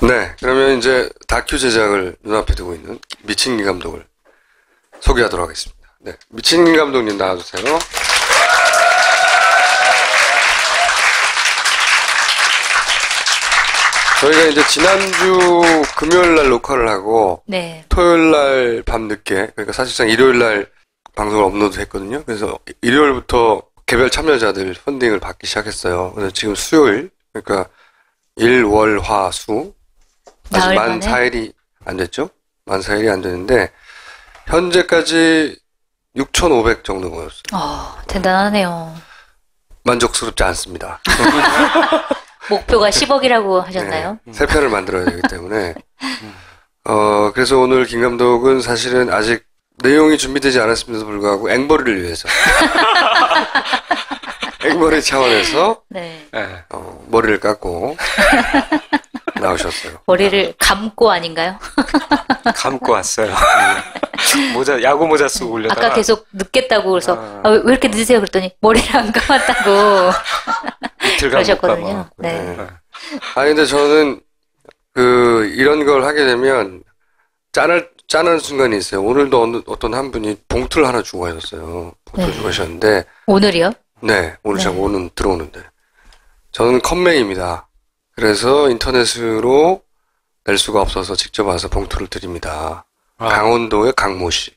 네, 그러면 이제 다큐 제작을 눈앞에 두고 있는 미친기 감독을 소개하도록 하겠습니다. 네, 미친기 감독님 나와주세요. 저희가 이제 지난주 금요일날 녹화를 하고 네. 토요일날 밤늦게, 그러니까 사실상 일요일날 방송을 업로드했거든요. 그래서 일요일부터 개별 참여자들 펀딩을 받기 시작했어요. 그래서 지금 수요일, 그러니까 일, 월, 화, 수 아직 만 4일이 안 됐죠? 만 4일이 안 됐는데 현재까지 6,500 정도 모였어요. 대단하네요. 만족스럽지 않습니다. 목표가 10억이라고 하셨나요? 네, 새 편을 만들어야 되기 때문에. 그래서 오늘 김 감독은 사실은 아직 내용이 준비되지 않았음에도 불구하고 앵벌이를 위해서. 앵벌이 차원에서. 네. 머리를 깎고 나오셨어요. 머리를 감고 아닌가요? 감고 왔어요. 야구 모자 쓰고 올려다가. 아까 계속 늦겠다고 그래서 왜 이렇게 늦으세요? 그랬더니 머리를 안 감았다고 그러셨거든요. 네. 아니 근데 저는 이런 걸 하게 되면 짠하는 순간이 있어요. 오늘도 어떤 한 분이 봉투를 하나 주고 가셨어요. 봉투를 주고 가셨는데. 오늘이요? 네, 오늘 제가 들어오는데. 저는 컴맹입니다. 그래서 인터넷으로 낼 수가 없어서 직접 와서 봉투를 드립니다. 강원도의 강모 씨.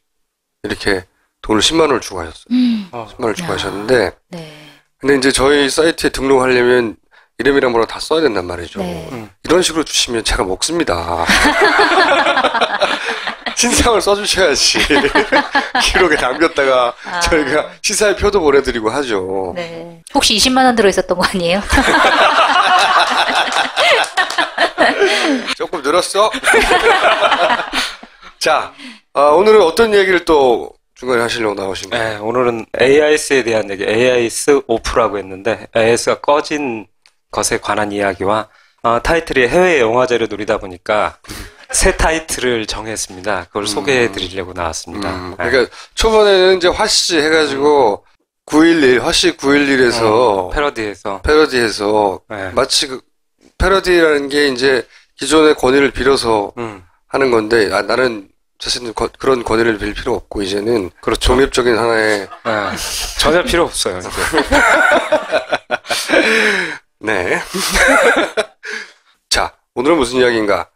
이렇게 돈을 10만 원을 주고 가셨어요. 10만 원을 주고 가셨는데. 네. 근데 이제 저희 사이트에 등록하려면 이름이랑 뭐랑 다 써야 된단 말이죠. 네. 이런 식으로 주시면 제가 먹습니다. 신상을 써주셔야지. 기록에 남겼다가 저희가 시사의 표도 보내드리고 하죠. 네. 혹시 20만 원 들어있었던 거 아니에요? 조금 늘었어? 자, 오늘은 어떤 얘기를 또 중간에 하시려고 나오신 거예요? 네, 오늘은 AIS에 대한 얘기, AIS 오프라고 했는데, AIS가 꺼진 것에 관한 이야기와, 타이틀이 해외 영화제를 노리다 보니까, 새 타이틀을 정했습니다. 그걸 소개해 드리려고 나왔습니다. 그러니까 초반에는 이제 화씨 해가지고, 911, 화씨 911에서, 패러디해서, 네. 마치 패러디라는 게 이제 기존의 권위를 빌어서 하는 건데, 나는 사실은 그런 권위를 빌 필요 없고, 이제는. 그렇죠. 독립적인 하나의. 전혀 필요 없어요, 이제. 네. 자, 오늘은 무슨 이야기인가?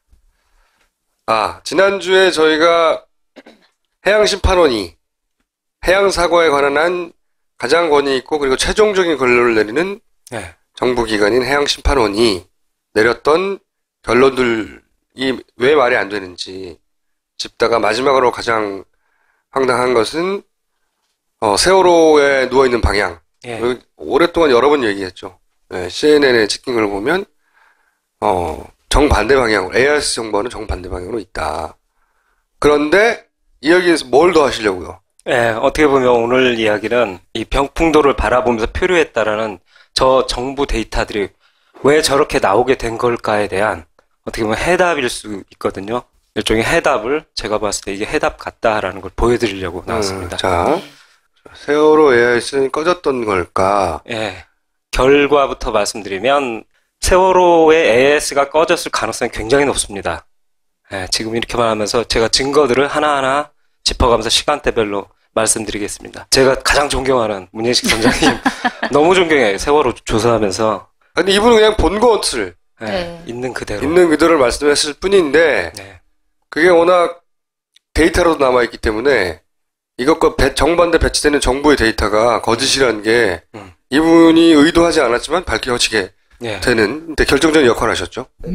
지난주에 저희가 해양심판원이 해양사고에 관한 한 가장 권위 있고, 그리고 최종적인 결론을 내리는 정부기관인 해양심판원이 내렸던 결론들이 왜 말이 안 되는지 짚다가 마지막으로 가장 황당한 것은 세월호에 누워있는 방향. 오랫동안 여러 번 얘기했죠. CNN의 찍힌 걸 보면 정반대 방향으로, AIS 정보는 정반대 방향으로 있다. 그런데 이 이야기에서 뭘 더 하시려고요? 네, 어떻게 보면 오늘 이야기는 이 병풍도를 바라보면서 표류했다라는 저 정부 데이터들이 왜 저렇게 나오게 된 걸까에 대한 어떻게 보면 해답일 수 있거든요. 일종의 해답을 제가 봤을 때 이게 해답 같다라는 걸 보여드리려고 나왔습니다. 자, 세월호 AIS는 꺼졌던 걸까? 결과부터 말씀드리면 세월호의 AIS가 꺼졌을 가능성이 굉장히 높습니다. 지금 이렇게 말하면서 제가 증거들을 하나하나 짚어가면서 시간대별로 말씀드리겠습니다. 제가 가장 존경하는 문예식 선장님 너무 존경해요. 세월호 조사하면서. 근데 이분은 그냥 본 것을 있는 그대로 말씀했을 뿐인데 그게 워낙 데이터로도 남아있기 때문에 이것과 정반대 배치되는 정부의 데이터가 거짓이라는 게 이분이 의도하지 않았지만 밝혀지게 되는 결정적인 역할을 하셨죠. 이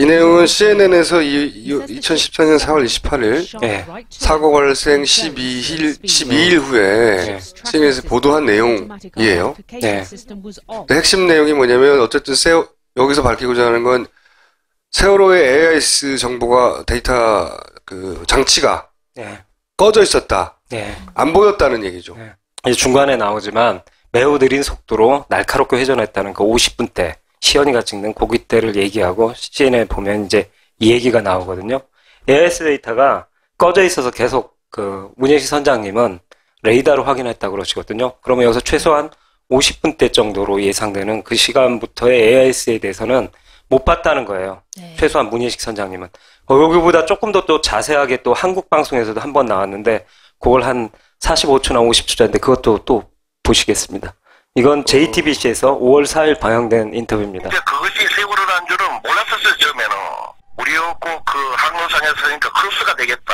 내용은 CNN에서 2014년 4월 28일 사고 발생 12일 후에 CNN에서 보도한 내용이에요. 핵심 내용이 뭐냐면 어쨌든 여기서 밝히고자 하는 건 세월호의 AIS 정보가 데이터 장치가 꺼져 있었다. 안 보였다는 얘기죠. 중간에 나오지만 매우 느린 속도로 날카롭게 회전했다는 그 50분대 시연이가 찍는 고깃대를 얘기하고 CNN에 보면 이제 이 얘기가 나오거든요. AIS 데이터가 꺼져 있어서 계속 문예식 선장님은 레이더로 확인했다고 그러시거든요. 그러면 여기서 최소한 50분대 정도로 예상되는 그 시간부터의 AIS에 대해서는 못 봤다는 거예요. 네. 최소한 문예식 선장님은. 여기보다 조금 더 또 자세하게 또 한국 방송에서도 한 번 나왔는데 그걸 한 45초나 50초짜리인데 그것도 또 보시겠습니다. 이건 JTBC에서 5월 4일 방영된 인터뷰입니다. 근데 그것이 세월호라는 줄은 몰랐었어요, 처음에는. 우리였고 그 항로상에서 그러니까 크로스가 되겠다.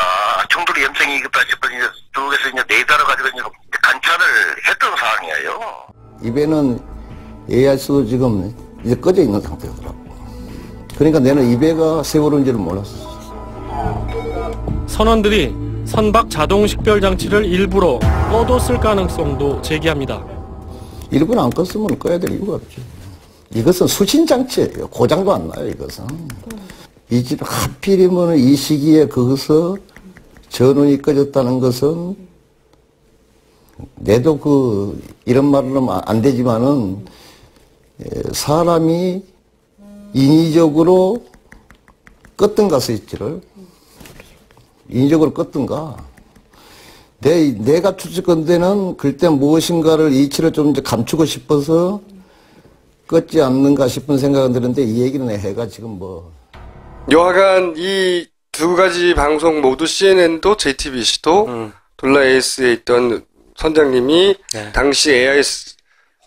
청도리 염생이겠다 싶어서 이제 쪽에서 이제 레이더를 가지고 이제 관찰을 했던 상황이에요. 입에는 AIS도 지금 이제 꺼져 있는 상태더라고. 그러니까 내는 입에가 세월호인 줄은 몰랐어. 선원들이 선박 자동 식별 장치를 일부러 꺼뒀을 가능성도 제기합니다. 일부러 안 껐으면 꺼야 될 이유가 없지. 이것은 수신 장치예요. 고장도 안 나요, 이것은. 이 집 하필이면 이 시기에 거기서 전원이 꺼졌다는 것은 내도 이런 말은 하면 안 되지만은 사람이 인위적으로 껐던가 스위치를 인위적으로 껐던가 내가 추측컨대는 그때 무엇인가를 이치를 좀 이제 감추고 싶어서 껐지 않는가 싶은 생각은 드는데 이 얘기는 해가 지금 뭐 여하간 이 두 가지 방송 모두 CNN도 JTBC도 돌라 AS에 있던 선장님이 네. 당시 AIS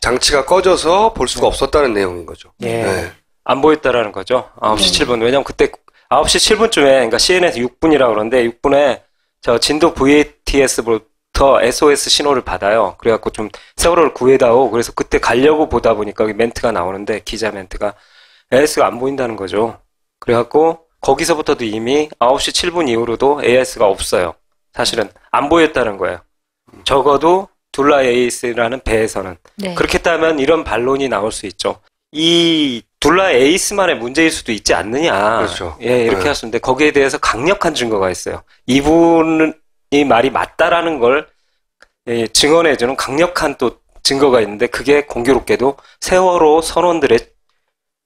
장치가 꺼져서 볼 수가 없었다는 내용인 거죠. 예. 네. 안 보였다라는 거죠. 9시 7분. 왜냐면 그때 9시 7분쯤에, 그러니까 CNN에서 6분이라고 그러는데, 6분에 저 진도 VATS부터 SOS 신호를 받아요. 그래갖고 좀 세월호를 구해다오. 그래서 그때 가려고 보다 보니까 멘트가 나오는데, 기자 멘트가 AIS가 안 보인다는 거죠. 그래갖고 거기서부터도 이미 9시 7분 이후로도 AIS가 없어요. 사실은 안 보였다는 거예요. 적어도 둘라 AIS라는 배에서는. 네. 그렇게 따면 이런 반론이 나올 수 있죠. 이 둘라 에이스만의 문제일 수도 있지 않느냐. 그렇죠. 예, 이렇게 네. 할 수 있는데 거기에 대해서 강력한 증거가 있어요. 이분이 말이 맞다라는 걸 증언해주는 강력한 또 증거가 있는데 그게 공교롭게도 세월호 선원들의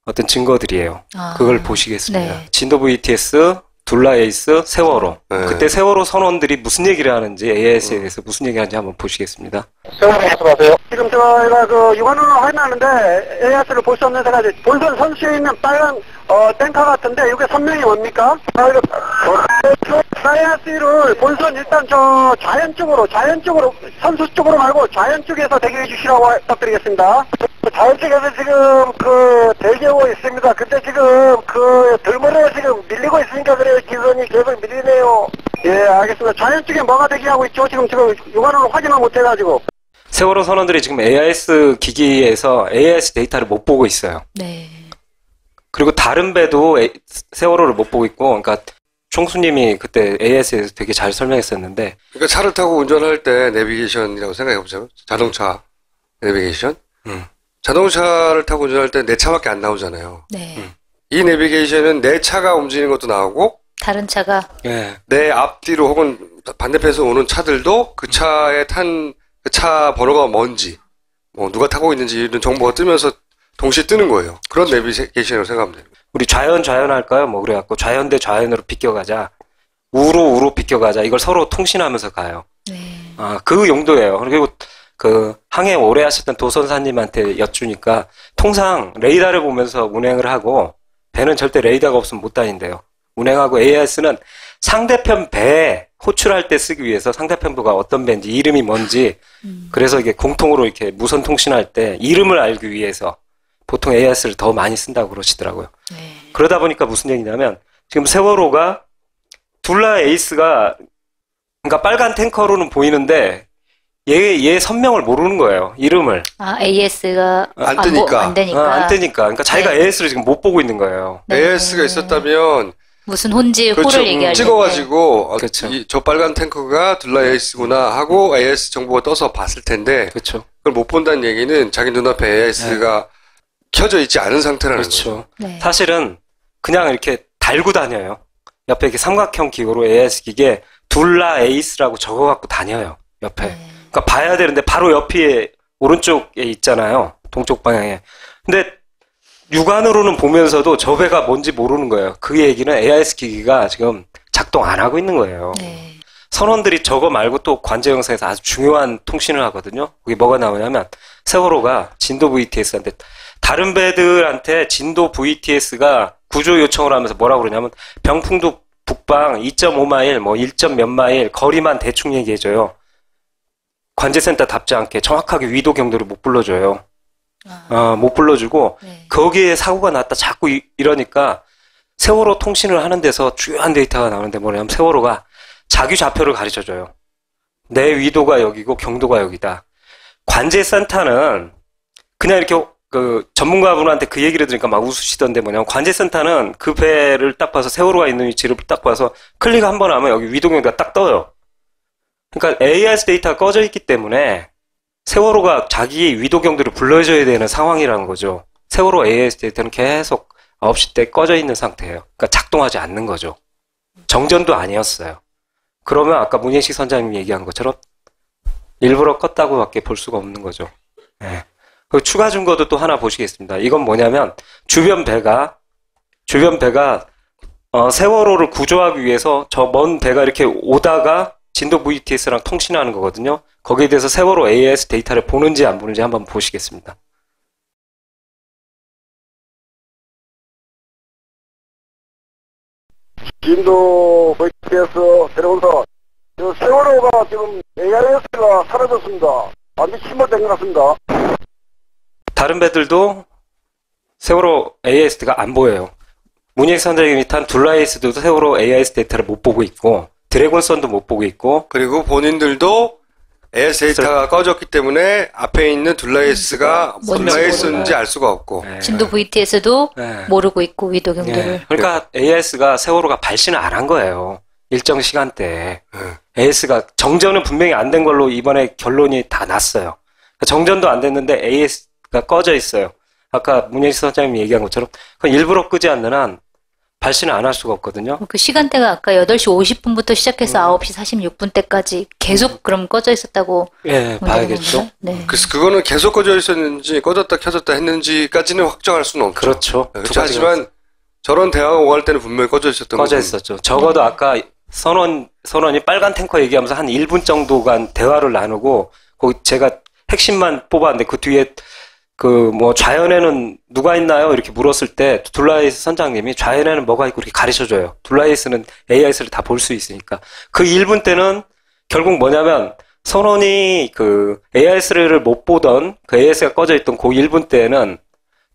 어떤 증거들이에요. 아. 그걸 보시겠습니다. 네. 진도 VTS, 둘라 에이스, 세월호. 네. 그때 세월호 선원들이 무슨 얘기를 하는지 AIS에 대해서 무슨 얘기를 하는지 한번 보시겠습니다. 세월호 말씀하세요. 지금 저희가 그 육안으로 확인하는데 AIS를 볼 수 없는 데가 본선 선수에 있는 빨간 탱커 같은데 이게 선명이 뭡니까? AIS를 본선 일단 저 좌연 쪽으로 선수 쪽으로 말고 좌연 쪽에서 대기해 주시라고 부탁드리겠습니다. 좌연 쪽에서 지금 그 대기하고 있습니다. 근데 지금 그 들머리가 지금 밀리고 있으니까 그래요. 기선이 계속 밀리네요. 예, 알겠습니다. 좌연 쪽에 뭐가 대기하고 있죠? 지금 육안으로 확인을 못 해가지고. 세월호 선원들이 지금 AIS 기기에서 AIS 데이터를 못 보고 있어요. 네. 그리고 다른 배도 세월호를 못 보고 있고, 그러니까 총수님이 그때 AIS에서 되게 잘 설명했었는데, 그러니까 차를 타고 운전할 때 내비게이션이라고 생각해보자면 자동차 내비게이션. 자동차를 타고 운전할 때 내 차밖에 안 나오잖아요. 네. 이 내비게이션은 내 차가 움직이는 것도 나오고 다른 차가 예, 내 앞뒤로 혹은 반대편에서 오는 차들도 그 차에 탄 그 차 번호가 뭔지, 뭐 누가 타고 있는지 이런 정보가 뜨면서 동시에 뜨는 거예요. 그런 내비게이션이라고 생각하면 돼요. 우리 좌연 할까요? 뭐 그래갖고 좌연 대 좌연으로 비껴가자, 우로 비껴가자, 이걸 서로 통신하면서 가요. 네. 아, 그 용도예요. 그리고 그 항해 오래 하셨던 도선사님한테 여쭈니까 통상 레이더를 보면서 운행을 하고 배는 절대 레이더가 없으면 못 다닌대요. 운행하고 AIS는 상대편 배에 호출할 때 쓰기 위해서 상대편 배가 어떤 배인지 이름이 뭔지 그래서 이게 공통으로 이렇게 무선 통신할 때 이름을 알기 위해서 보통 AIS를 더 많이 쓴다고 그러시더라고요. 네. 그러다 보니까 무슨 얘기냐면 지금 세월호가 둘라 에이스가 그러니까 빨간 탱커로는 보이는데 얘 선명을 모르는 거예요. 이름을. 아, AS가 안 뜨니까. 안 되니까. 안 뜨니까. 그러니까 자기가 네. AS를 지금 못 보고 있는 거예요. 네. AS가 있었다면 무슨 혼지 그렇죠. 호를 얘기할 때. 찍어가지고 그렇죠. 저 빨간 탱커가 둘라 AS구나 하고 AS 정보가 떠서 봤을 텐데 그렇죠. 그걸 못 본다는 얘기는 자기 눈앞에 AS가 켜져 있지 않은 상태라는 거죠. 그렇죠. 네. 사실은 그냥 이렇게 달고 다녀요. 옆에 이렇게 삼각형 기구로 AS 기계 둘라 에이스라고 적어갖고 다녀요. 옆에. 네. 그러니까 봐야 되는데 바로 옆에 오른쪽에 있잖아요. 동쪽 방향에. 근데 육안으로는 보면서도 저 배가 뭔지 모르는 거예요. 그 얘기는 AIS 기기가 지금 작동 안 하고 있는 거예요. 네. 선원들이 저거 말고 또 관제 영상에서 아주 중요한 통신을 하거든요. 그게 뭐가 나오냐면 세월호가 진도 VTS한테 다른 배들한테 진도 VTS가 구조 요청을 하면서 뭐라고 그러냐면 병풍도 북방 2.5마일 뭐 1점 몇 마일 거리만 대충 얘기해줘요. 관제센터답지 않게 정확하게 위도 경도를 못 불러줘요. 못 불러주고 네. 거기에 사고가 났다 자꾸 이러니까 세월호 통신을 하는 데서 중요한 데이터가 나오는데 뭐냐면 세월호가 자기 좌표를 가르쳐줘요. 내 위도가 여기고 경도가 여기다. 관제센터는 그냥 이렇게 그 전문가분한테 그 얘기를 들으니까 막 웃으시던데 뭐냐면 관제센터는 그 배를 딱 봐서 세월호가 있는 위치를 딱 봐서 클릭 한 번 하면 여기 위도 경도가 딱 떠요. 그러니까 AIS 데이터가 꺼져 있기 때문에 세월호가 자기 위도 경도를 불러줘야 되는 상황이라는 거죠. 세월호 AIS 데이터는 계속 9시 때 꺼져 있는 상태예요. 그러니까 작동하지 않는 거죠. 정전도 아니었어요. 그러면 아까 문예식 선장님이 얘기한 것처럼 일부러 껐다고밖에 볼 수가 없는 거죠. 네. 그 추가 증거도 또 하나 보시겠습니다. 이건 뭐냐면 주변 배가 세월호를 구조하기 위해서 저 먼 배가 이렇게 오다가 진도 VTS랑 통신하는 거거든요. 거기에 대해서 세월호 AIS 데이터를 보는지 안 보는지 한번 보시겠습니다. 진도 VTS 데려온다. 세월호가 지금 AIS가 사라졌습니다. 완전 침몰된 것 같습니다. 다른 배들도 세월호 AIS가 안 보여요. 문예식 선장님이 탄 둘라이스도 세월호 AIS 데이터를 못 보고 있고 드래곤선도 못 보고 있고 그리고 본인들도 AIS 데이터가 꺼졌기 때문에 앞에 있는 둘라이스가 둘라이스인지 알 수가 없고 네. 진도 VTS도 네. 모르고 있고 위도 경도를. 네. 그러니까 AIS가 세월호가 발신을 안 한 거예요. 일정 시간대에. AIS가 정전은 분명히 안 된 걸로 이번에 결론이 다 났어요. 정전도 안 됐는데 AIS가 꺼져 있어요. 아까 문예식 선장님이 얘기한 것처럼 그건 일부러 끄지 않는 한 발신을 안 할 수가 없거든요. 그 시간대가 아까 8시 50분부터 시작해서 9시 46분 때까지 계속 그럼 꺼져 있었다고. 예, 봐야겠죠. 네. 그래서 그거는 계속 꺼져 있었는지 꺼졌다 켜졌다 했는지까지는 확정할 수는 없죠. 그렇죠. 그렇죠. 하지만 저런 대화가 오갈 때는 분명히 꺼져 있었던 꺼져 거고. 있었죠. 적어도 아까 선원이 빨간 탱커 얘기하면서 한 1분 정도간 대화를 나누고 거기 제가 핵심만 뽑았는데 그 뒤에 그 뭐 좌연에는 누가 있나요? 이렇게 물었을 때 둘라이스 선장님이 좌연에는 뭐가 있고 이렇게 가르쳐줘요. 둘라이스는 AIS를 다 볼 수 있으니까. 그 1분 때는 결국 뭐냐면 선원이 그 AIS를 못 보던 그 AIS가 꺼져 있던 그 1분 때는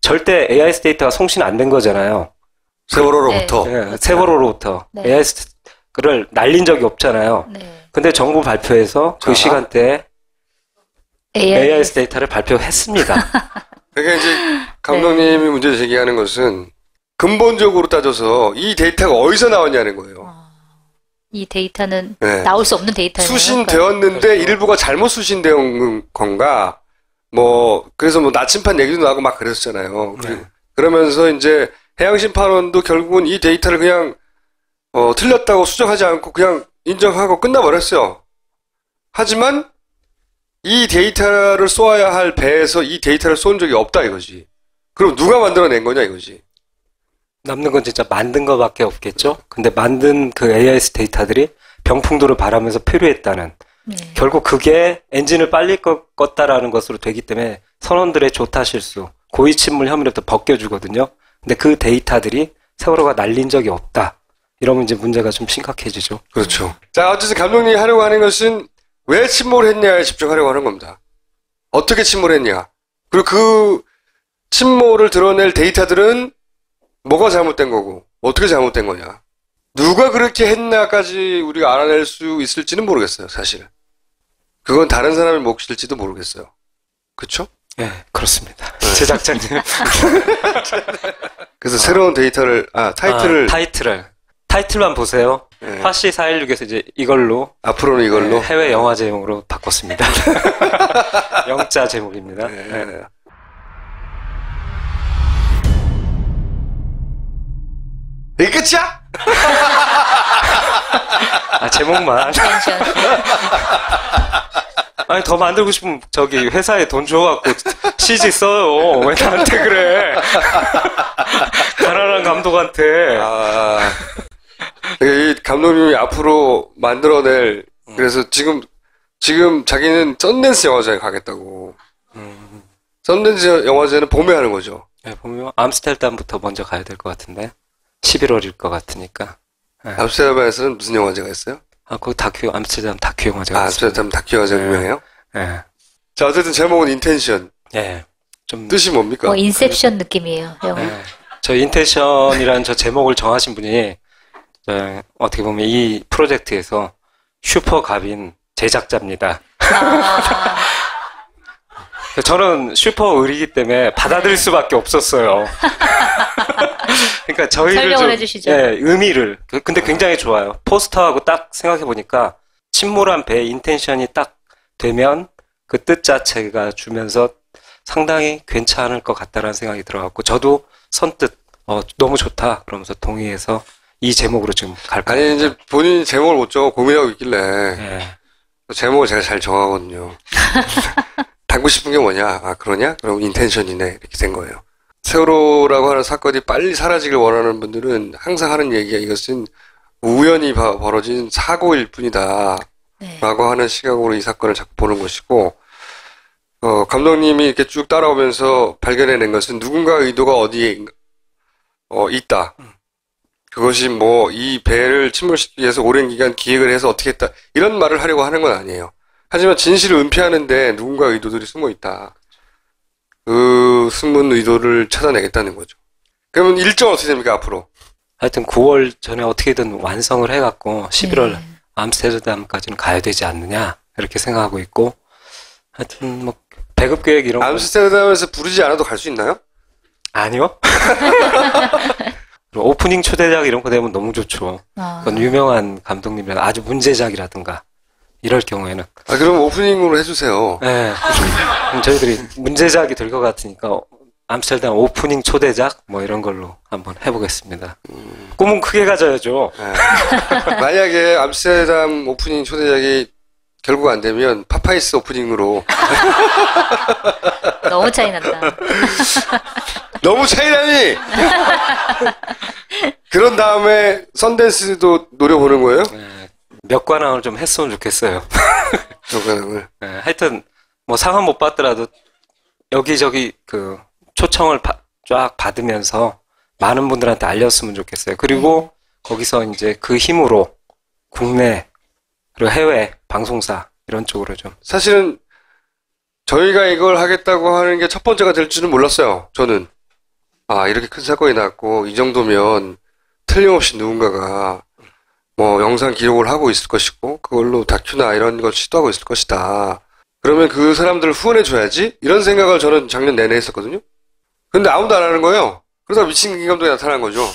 절대 AIS 데이터가 송신 안 된 거잖아요. 세월호로부터. 네, 세월호로부터 네. AIS를 날린 적이 없잖아요. 네. 근데 정부 발표에서 그 자. 시간대에 AIS 데이터를 발표했습니다. 그러니까 이제 감독님이 문제 제기하는 것은 근본적으로 따져서 이 데이터가 어디서 나왔냐는 거예요. 이 데이터는 네. 나올 수 없는 데이터예요. 수신되었는데 그렇죠. 일부가 잘못 수신된 건가? 뭐 그래서 뭐 나침판 얘기도 나고 막 그랬었잖아요. 그러면서 이제 해양심판원도 결국은 이 데이터를 그냥 틀렸다고 수정하지 않고 그냥 인정하고 끝나버렸어요. 하지만 이 데이터를 쏘아야 할 배에서 이 데이터를 쏜 적이 없다 이거지. 그럼 누가 만들어낸 거냐 이거지. 남는 건 진짜 만든 거밖에 없겠죠. 근데 만든 그 AIS 데이터들이 병풍도를 바라면서 표류했다는 네. 결국 그게 엔진을 빨리 껐다라는 것으로 되기 때문에 선원들의 조타 실수, 고의 침몰 혐의로부터 벗겨주거든요. 근데 그 데이터들이 세월호가 날린 적이 없다. 이러면 이제 문제가 좀 심각해지죠. 그렇죠. 자, 어쨌든 감독님이 하려고 하는 것은 왜 침몰했냐에 집중하려고 하는 겁니다. 어떻게 침몰했냐. 그리고 그 침몰을 드러낼 데이터들은 뭐가 잘못된 거고 어떻게 잘못된 거냐. 누가 그렇게 했나까지 우리가 알아낼 수 있을지는 모르겠어요. 사실. 그건 다른 사람의 몫일지도 모르겠어요. 그렇죠? 예, 그렇습니다. 제작자님. 그래서 새로운 데이터를 타이틀만 보세요. 네. 화씨 416에서 이제 이걸로 앞으로는 이걸로 해외 영화 제목으로 바꿨습니다. 영자 제목입니다. 네. 네. 이게 끝이야? 제목만. 텐션. 아니 더 만들고 싶으면 저기 회사에 돈 줘갖고 CG 써요. 왜 나한테 그래? 가난한 감독한테. 이 감독님이 앞으로 만들어낼 그래서 지금 자기는 썬댄스 영화제에 가겠다고. 썬댄스 영화제는 봄에 하는 거죠. 네, 보면 암스테르담부터 먼저 가야 될 것 같은데 11월일 것 같으니까. 네. 암스테르담에서는 무슨 영화제가 있어요? 그 다큐 암스테르담 다큐 영화제가 암스테르담 다큐 영화제가 유명해요? 네. 자, 어쨌든 제목은 인텐션. 네. 좀 뜻이 뭡니까? 인셉션 느낌이에요, 영화. 네. 저 인텐션이라는 저 제목을 정하신 분이 어떻게 보면 이 프로젝트에서 슈퍼갑인 제작자입니다. 저는 슈퍼을이기 때문에 받아들일 수밖에 없었어요. 그러니까 저희를 설명을 좀, 해주시죠. 예, 의미를. 근데 굉장히 좋아요. 포스터하고 딱 생각해 보니까 침몰한 배의 인텐션이 딱 되면 그 뜻 자체가 주면서 상당히 괜찮을 것 같다라는 생각이 들어갖고 저도 선뜻 너무 좋다 그러면서 동의해서 이 제목으로 지금 갈까요? 아니, 이제 본인이 제목을 못 정하고 고민하고 있길래 예. 제목을 제가 잘 정하거든요. 담고 싶은 게 뭐냐? 아, 그러냐? 그럼 인텐션이네. 이렇게 된 거예요. 세월호라고 하는 사건이 빨리 사라지길 원하는 분들은 항상 하는 얘기가 이것은 우연히 벌어진 사고일 뿐이다. 네. 라고 하는 시각으로 이 사건을 자꾸 보는 것이고, 감독님이 이렇게 쭉 따라오면서 발견해낸 것은 누군가 의도가 어디에, 있다. 그것이 뭐, 이 배를 침몰시키기 위해서 오랜 기간 기획을 해서 어떻게 했다. 이런 말을 하려고 하는 건 아니에요. 하지만 진실을 은폐하는데 누군가 의도들이 숨어 있다. 그 숨은 의도를 찾아내겠다는 거죠. 그러면 일정 어떻게 됩니까, 앞으로? 하여튼 9월 전에 어떻게든 완성을 해갖고 11월 암스테르담까지는 가야 되지 않느냐 이렇게 생각하고 있고 하여튼 뭐 배급 계획 이런 거 암스테르담에서 부르지 않아도 갈 수 있나요? 아니요. 오프닝 초대작 이런 거 되면 너무 좋죠. 그건 유명한 감독님이라 아주 문제작이라든가 이럴 경우에는 그럼 오프닝으로 해주세요. 네. 그럼 저희들이 문제작이 될 것 같으니까 암스테르담 오프닝 초대작 뭐 이런 걸로 한번 해보겠습니다. 꿈은 크게 가져야죠. 네. 만약에 암스테르담 오프닝 초대작이 결국 안 되면 파파이스 오프닝으로 너무 차이 난다. 너무 차이나니. 그런 다음에 썬댄스도 노려보는 거예요? 네. 몇 관왕을 좀 했으면 좋겠어요. 몇 관왕을. 네. 하여튼 뭐 상은 못 받더라도 여기저기 그 초청을 쫙 받으면서 많은 분들한테 알렸으면 좋겠어요. 그리고 거기서 이제 그 힘으로 국내 그리고 해외 방송사 이런 쪽으로 좀 사실은 저희가 이걸 하겠다고 하는 게 첫 번째가 될 줄은 몰랐어요. 저는 이렇게 큰 사건이 났고 이 정도면 틀림없이 누군가가 뭐 영상 기록을 하고 있을 것이고 그걸로 다큐나 이런 걸 시도하고 있을 것이다. 그러면 그 사람들을 후원해줘야지 이런 생각을 저는 작년 내내 했었거든요. 근데 아무도 안 하는 거예요. 그러다 미친 김 감독이 나타난 거죠.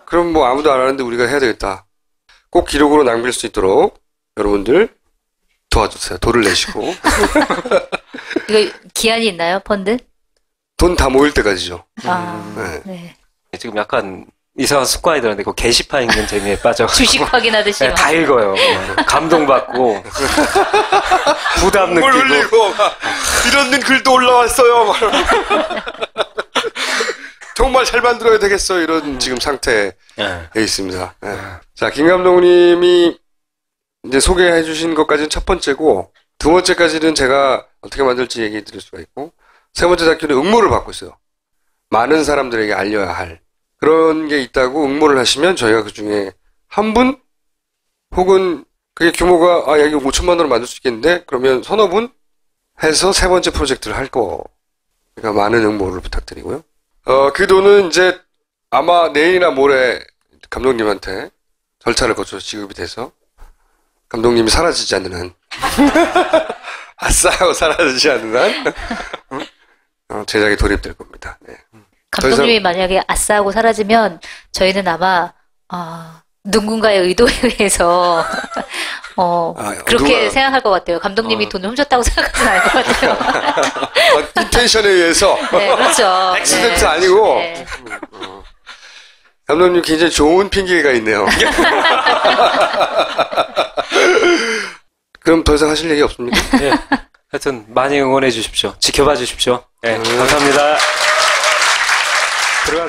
그럼 뭐 아무도 안 하는데 우리가 해야 되겠다. 꼭 기록으로 남길 수 있도록 여러분들 도와주세요. 돈을 내시고. 이거 기한이 있나요, 펀드? 돈 다 모일 때까지죠. 네. 네. 지금 약간 이상한 습관이 들었는데 그 게시판 읽는 재미에 빠져가지고 주식 확인하듯이. 네, 다 읽어요. 감동받고 부담 느끼고 뭘 올리고 막 이런 글도 올라왔어요. 막. 정말 잘 만들어야 되겠어 이런 지금 상태에 있습니다. 네. 자, 김 감독님이 이제 소개해 주신 것까지는 첫 번째고 두 번째까지는 제가 어떻게 만들지 얘기해 드릴 수가 있고 세 번째 다큐는 응모를 받고 있어요. 많은 사람들에게 알려야 할 그런 게 있다고 응모를 하시면 저희가 그 중에 한 분 혹은 그게 규모가 이거 5천만 원으로 만들 수 있겠는데 그러면 서너 분 해서 세 번째 프로젝트를 할 거. 그러니까 많은 응모를 부탁드리고요. 그 돈은 이제 아마 내일이나 모레 감독님한테 절차를 거쳐서 지급이 돼서 감독님이 사라지지 않는 한 아싸 하고 사라지지 않는 한 제작에 돌입될 겁니다. 네. 감독님이 만약에 아싸 하고 사라지면 저희는 아마 누군가의 의도에 의해서 그렇게 생각할 것 같아요. 감독님이 돈을 훔쳤다고 생각하진 않을 것 같아요. 인텐션에 의해서 네, 그렇죠. 액시던트 네. 아니고 네. 감독님 굉장히 좋은 핑계가 있네요. 그럼 더 이상 하실 얘기 없습니까? 네. 하여튼 많이 응원해 주십시오. 지켜봐 주십시오. 네, 감사합니다. 들어갈게요.